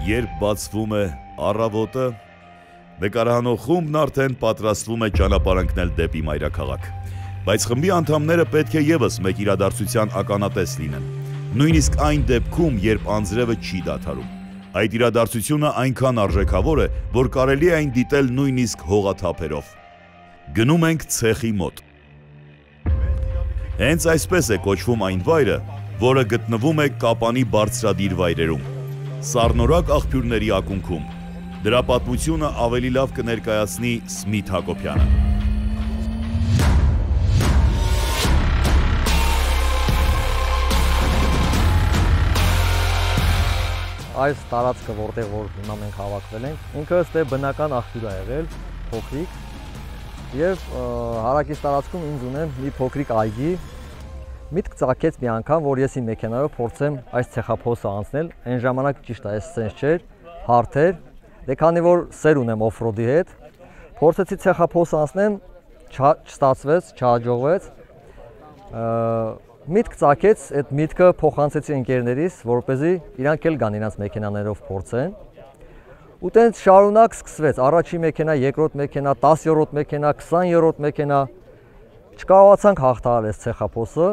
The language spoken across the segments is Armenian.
Երբ բացվում է առավոտը, նկարահանող խումբն արդեն պատրաստվում է ճանապարհ դեպի մայրաքաղաք։ Բայց խմբի անդամները պետք է ևս մեկ իրադարձության ականատես լինեն։ Նույնիսկ այն դեպքում, երբ անձրևը չի դադարում։ Այդ իրադարձությունը այնքան արժեքավոր է, որ կարելի է այն դիտել նույնիսկ հողաթափերով։ Գնում ենք ցեխի մոտ։ Հենց այսպես է կոչվում այն վայրը, որը գտնվում է Կապանի բարձրադիր վայրերում։ Սառնորակ աղբյուրների ակունքում։ Դրա պատմությունը ավելի լավ կներկայացնի Սմիթ Հակոբյանը։ Այս տարածքը, որտեղ որ հիմա մենք հավաքվել ենք, ինքը ըստ բնական աղբյուր է եղել, փոքրիկ, եւ հարակից տարածքում ինձ ունեմ մի փոքրիկ այգի։ Միտք ծագեց մի անգամ, որ ես իմ մեքենայով փորձեմ այս ցեխափոսը անցնել, այն ժամանակ ճիշտ է, այս սենց չէր, հարթ էր, դե քանի որ սեր ունեմ օֆրոդի հետ, փորձեցի ցեխափոսը անցնեմ, չստացվեց, չհաջողվեց, միտք ծագեց, այդ միտքը փոխանցեցի ընկերներիս, որպեսզի իրանք էլ գան իրենց մեքենաներով փորձեն։ Ու տենց շարունակ սկսվեց, առաջի մեքենա, երկրորդ մեքենա, 10-րդ մեքենա, 20-րդ մեքենա, չկարողացանք հաղթահարել այս ցեխափոսը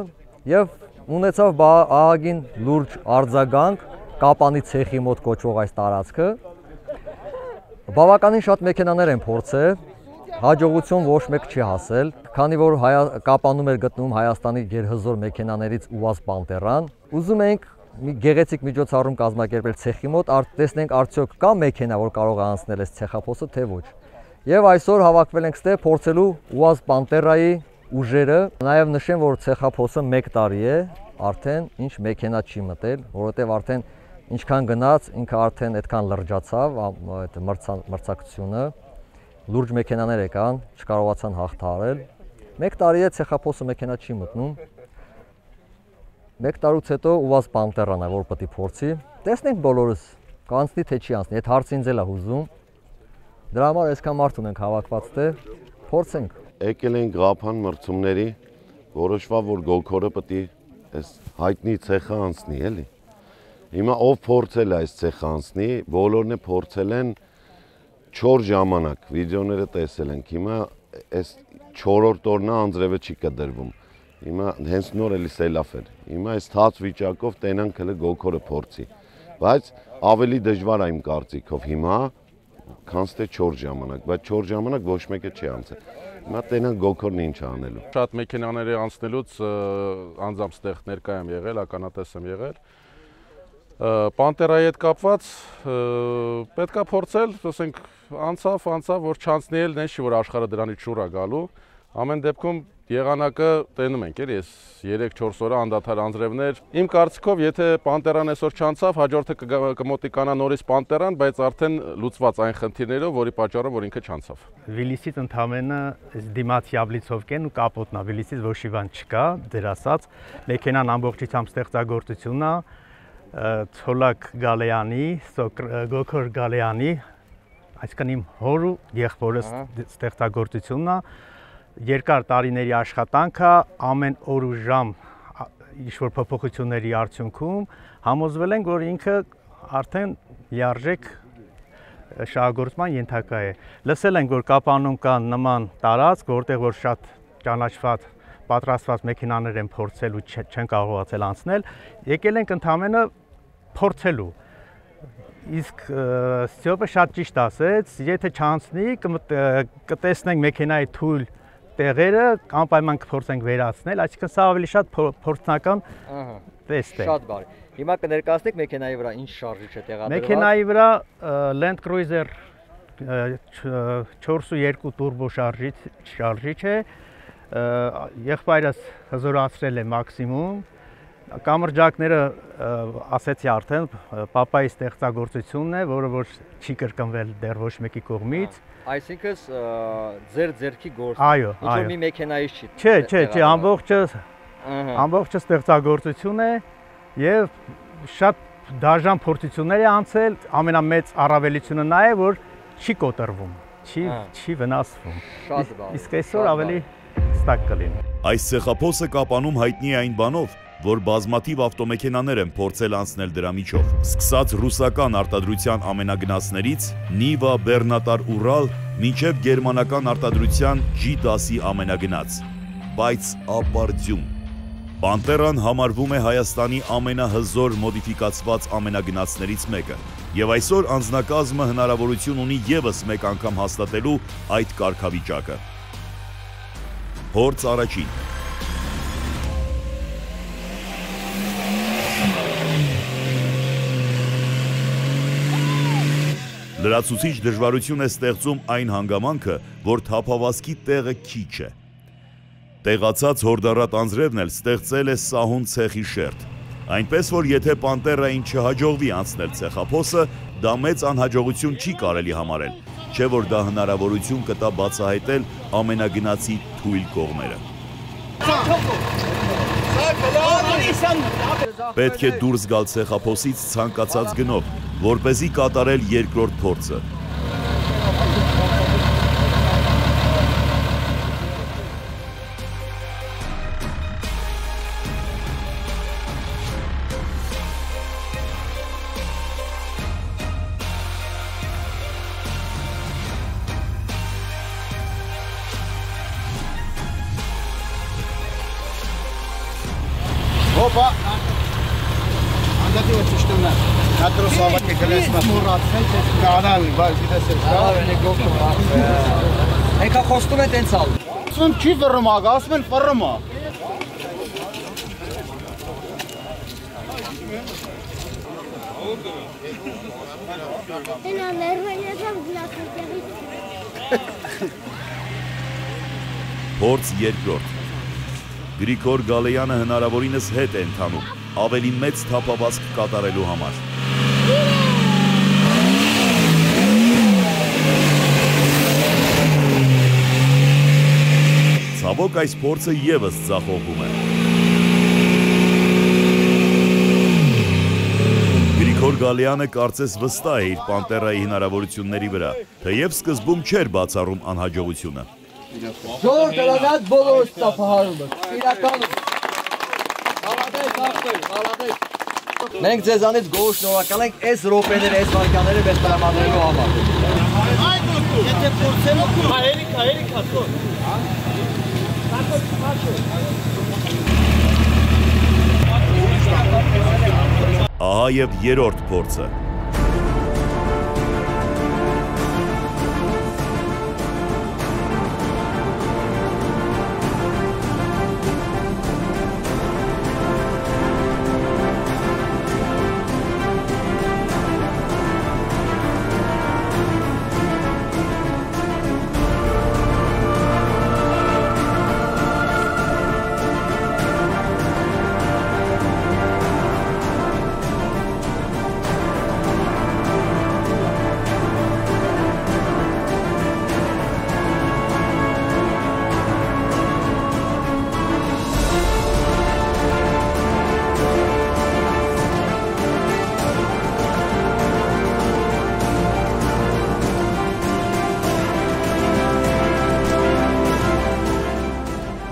եւ ունեցավ ահագին լուրջ արձագանք Կապանի ցեխի մոտ կոչվող այս տարածքը։ Բավականին շատ մեքենաներ են փորձել, հաջողություն ոչ մեկ չի հասել, քանի որ Կապանում էր գտնվում Հայաստանի գերհզոր մեքենաներից ՈՒԱԶ Պանտերան։ Ուզում ենք մի գեղեցիկ միջոցառում կազմակերպել ցեխի մոտ, տեսնենք արդյոք կա մեքենա, որ կարող է անցնել այս ցեխափոսը, թե ոչ։ Եվ այսօր հավաքվել ենք ստե փորձելու ՈՒԱԶ Պանտերայի ուժերը, նաև նշեմ, որ ցեխափոսը 1 տարի է, արդեն ինչ մեքենա չի մտել, որովհետև արդեն ինչքան գնաց, ինքը արդեն այդքան լրջացավ, այդ մրցակցությունը, լուրջ մեքենաներ եկան, չկարողացան հաղթահարել։ 1 տարի է ցեխափոսը մեքենա չի մտնում։ 1 տարուց հետո ՈՒԱԶ Պանտերան է, որ պետք է փորձի։ Տեսնենք բոլորս, կանցնի թե չի անցնի, այդ հարցը ինձ էլ է հուզում։ Դրա համար այսքան մարդ ունենք հավաքված դե, փորձենք։ Եկել են Ղափան մրցումների, որոշվա, որ Գոքորը պետք է այս հայտնի ցեխը անցնի, էլի։ Հիմա ով փորձել է այս ցեխը անցնի, բոլորն է փորձել են 4 ժամանակ, վիդեոները տեսել ենք։ Հիմա այս 4-րդ օրն անձրևը չի կդրվում։ Հիմա հենց նոր էլի սելավ էր։ Հիմա այս թաց վիճակով տենանք հələ Գոքորը փորձի։ Բայց ավելի դժվար է իմ կարծիքով հիմա, քան թե 4 ժամանակ, բայց 4 ժամանակ ոչ մեկը չի անցել։ Հիմա տենանք Գոքորն ինչ անելու։ Շատ մեքենաների անցնելուց անձամբ ստեղ ներկայ եմ եղել, ականատես եմ եղել։ Պանտերայի հետ կապված պետքա փորձել, ասենք անցավ, որ չանցնի էլ նենց չի, որ աշխարհը դրանից շուռ է գալու։ Ամեն դեպքում եղանակը տենում ենք, էլի, այս 3-4 օրը անդադար անձրևներ։ Իմ կարծիքով, եթե Պանտերան այսօր չանցավ, հաջորդը կմոտիկանա նորից Պանտերան, բայց արդեն լուծված այն խնդիրներով, որի պատճառով որ ինքը չանցավ։ Վիլիսից ընդամենը դիմաց յաբլիցով կեն ու կապոտնա, Վիլիսից ոչ մի բան չկա, դեր ասած, մեքենան ամբողջությամբ ստեղծագործությունն է, Ցոլակ Գալեյանի, Գոքոր Գալեյանի, այսինքն իմ հոր ու եղբորը ստեղծագործությունն է, երկար տարիների աշխատանքը, ամեն օր ու ժամ ինչ-որ փոփոխությունների արդյունքում համոզվել ենք, որ ինքը արդեն լիարժեք շահագործման ենթակա է։ Լսել ենք, որ Կապանում կան նման տարածք, որտեղ որ շատ ճանաչված պատրաստված մեքենաներ են փորձել ու չեն կարողացել անցնել, եկել ենք ընդամենը փորձելու։ Իսկ Ստյոպը շատ ճիշտ ասեց, եթե չանցնի, կտեսնենք մեքենայի թույլ տեղերը, անպայման կփորձենք վերացնել, այսինքն սա ավելի շատ փորձնական տեստ է։ Շատ բարի։ Հիմա կներկայացնեք մեքենայի վրա ինչ շարժիչ է տեղադրված։ Մեքենայի վրա Land Cruiser 4.2 turbo շարժիչ է, եղբայրս հզորացրել է մաքսիմում, կամրջակները ասեցի արդեն, պապայի ստեղծագործությունն է, որը որ չի կրկնվել դեռ ոչ մեկի կողմից։ Այսինքն ձեր ձեռքի գործն է։ Այո, այո։ Ինչ որ մի մեքենայից չի։ Չէ, ամբողջը ստեղծագործություն է եւ շատ դաժան փորձություններ է անցել, ամենամեծ առավելությունը նա է, որ չի կոտրվում, չի վնասվում։ Շատ բան։ Իսկ այսօր ավելի ստակ կլինի։ Այս ցեխափոսը Կապանում հայտնի է այն բանով, որ բազմաթիվ ավտոմեքենաներ են փորձել անցնել դրա միջով։ Սկսած ռուսական արտադրության ամենագնացներից Նիվա, Բեռնատար, Ուրալ, մինչև գերմանական արտադրության G10-ի ամենագնաց, բայց ապարդյուն։ Պանտերան համարվում է Հայաստանի ամենահզոր մոդիֆիկացված ամենագնացներից մեկը, եւ այսօր անձնակազմը հնարավորություն ունի եւս մեկ անգամ հաստատելու այդ կարգավիճակը։ Փորձ առաջին։ Լրացուցիչ դժվարություն է ստեղծում այն հանգամանքը, որ թափավազքի տեղը քիչ է։ Տեղացած հորդառատ անձրևն էլ ստեղծել է սահուն ցեխի շերտ, այնպես որ եթե Պանտերային չհաջողվի անցնել ցեխափոսը, դա մեծ անհաջողություն չի կարելի համարել, չէ որ դա հնարավորություն կտա բացահայտել ամենագնացի թույլ կողմերը։ Պետք է դուրս գալ ցեխափոսից ցանկացած գնով, որպեսզի կատարել երկրորդ փորձը։ Հոպա, անդատի որ ճիշտում է, նատրոս ավակ է կլեսմա մուրացել, կանալ, բայց գիտես է, Եկա խոստում է տենց ալ։ ասում չի վռում ագա, ասում են վռում ա։ Փորձ երկրորդ։ Գրիգոր Գալեյանը հնարավորինս հետ է ընթանում, ավելի մեծ թափավազք կատարելու համար։ Ցավոք այս փորձը եւս ձախողվում է։ Գրիգոր Գալեյանը կարծես վստահ է իր Պանտերայի հնարավորությունների վրա, թեև սկզբում չէր բացառում անհաջողությունը։ Ժոր դրանած բոլոր ստապահարումը, իրականում, հալադեք, մենք ձեզանից գողու շնորհակալ ենք այս ռոպեները, այս վարկաները մեզ տրամադրելու համար։ Եթե փորձեմ, հերիքա, թող։ Ահա եւ երրորդ փորձը։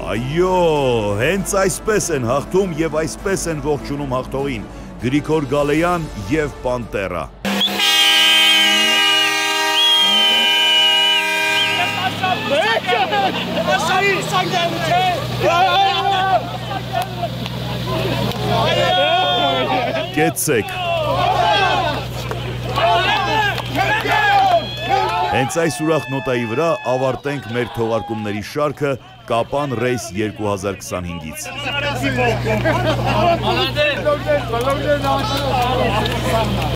Այո, հենց այսպես են հաղթում եւ այսպես են ողջունում հաղթողին Գրիգոր Գալեյան եւ Պանտերա։ Կեցեք։ Հենց այս ուրախ նոտայի վրա ավարտենք մեր թողարկումների շարքը Կապան Ռեյս 2025-ից։